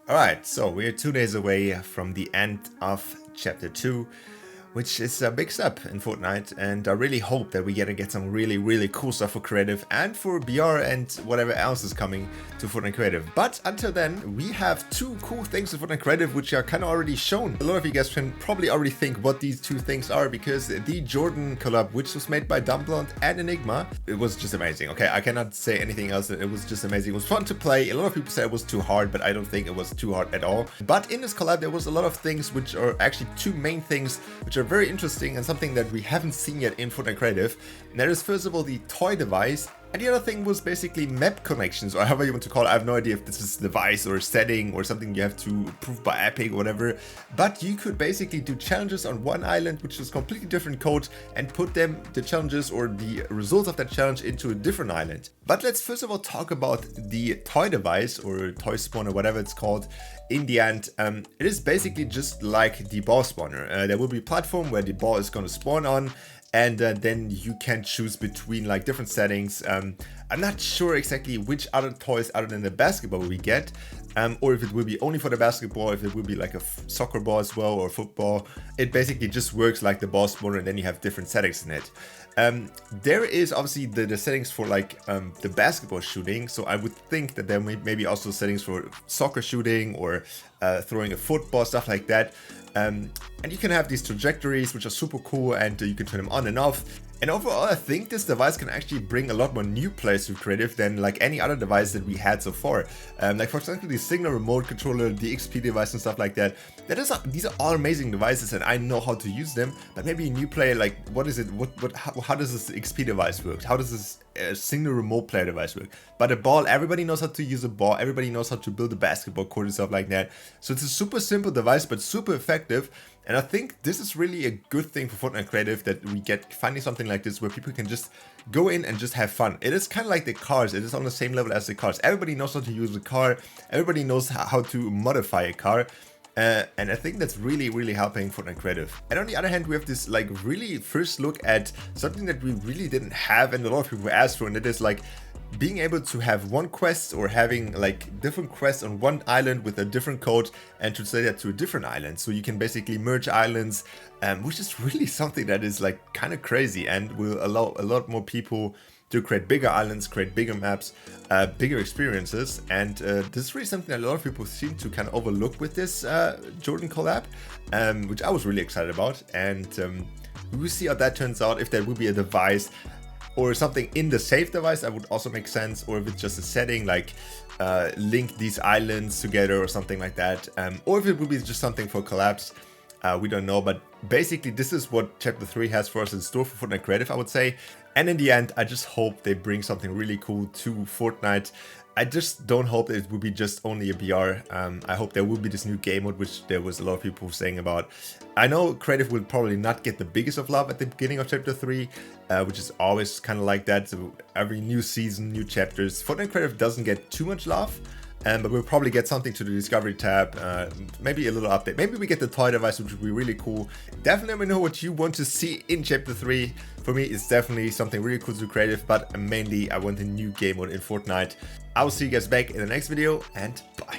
Alright, so we're 2 days away from the end of Chapter 2, which is a big step in Fortnite, and I really hope that we get some really cool stuff for Creative and for BR and whatever else is coming to Fortnite Creative. But until then, we have 2 cool things in Fortnite Creative which are kind of already shown. A lot of you guys can probably already think what these 2 things are, because the Jordan collab, which was made by Dumbblonde and Enigma, it was just amazing. Okay, I cannot say anything else. It was just amazing. It was fun to play. A lot of people said it was too hard, but I don't think it was too hard at all. But in this collab, there was a lot of things which are actually 2 main things which are very interesting and something that we haven't seen yet in Fortnite Creative. And that is first of all the toy device, and the other thing was basically map connections, or however you want to call it. I have no idea if this is a device or a setting or something you have to approve by Epic or whatever, but you could basically do challenges on one island which is completely different code and put the challenges or the results of that challenge into a different island. But let's first of all talk about the toy device or toy spawner, whatever it's called. In the end, it is basically just like the ball spawner. There will be a platform where the ball is going to spawn on, and then you can choose between like different settings. I'm not sure exactly which other toys other than the basketball we get, or if it will be only for the basketball, if it will be like a soccer ball as well or football. It basically just works like the ball spawner, and then you have different settings in it. There is obviously the settings for like the basketball shooting, so I would think that there may be also settings for soccer shooting or throwing a football, stuff like that. And you can have these trajectories which are super cool, and you can turn them on and off. And overall, I think this device can actually bring a lot more new players to Creative than like any other device that we had so far. Like for example, the Signal remote controller, the XP device and stuff like that. These are all amazing devices, and I know how to use them. But maybe a new player, like what is it? How does this XP device work? How does this Signal remote player device work? But a ball, everybody knows how to use a ball. Everybody knows how to build a basketball court and stuff like that. So it's a super simple device, but super effective. And I think this is really a good thing for Fortnite Creative, that we get finally something like this where people can just go in and just have fun. It is kind of like the cars. It is on the same level as the cars. Everybody knows how to use a car. Everybody knows how to modify a car. And I think that's really helping Fortnite Creative. And on the other hand, we have this like really first look at something that we really didn't have and a lot of people asked for, and it is like being able to have one quest or having like different quests on one island with a different code and translate that to a different island. So you can basically merge islands, which is really something that is like kind of crazy and will allow a lot more people to create bigger islands, create bigger maps, bigger experiences. And this is really something that a lot of people seem to kind of overlook with this Jordan collab, which I was really excited about. And we will see how that turns out, if there will be a device or something in the save device that would also make sense, or if it's just a setting like link these islands together or something like that, or if it will be just something for collabs. We don't know, but basically this is what Chapter 3 has for us in store for Fortnite Creative, I would say. And in the end, I just hope they bring something really cool to Fortnite. I just don't hope that it will be just only a BR. I hope there will be this new game mode, which there was a lot of people saying about. I know Creative will probably not get the biggest of love at the beginning of Chapter 3, which is always kind of like that. So every new season, new chapters, Fortnite Creative doesn't get too much love. But we'll probably get something to the Discovery tab, maybe a little update. Maybe we get the toy device, which would be really cool. Definitely let me know what you want to see in Chapter 3. For me, it's definitely something really cool to Creative, but mainly I want a new game mode in Fortnite. I will see you guys back in the next video, and bye.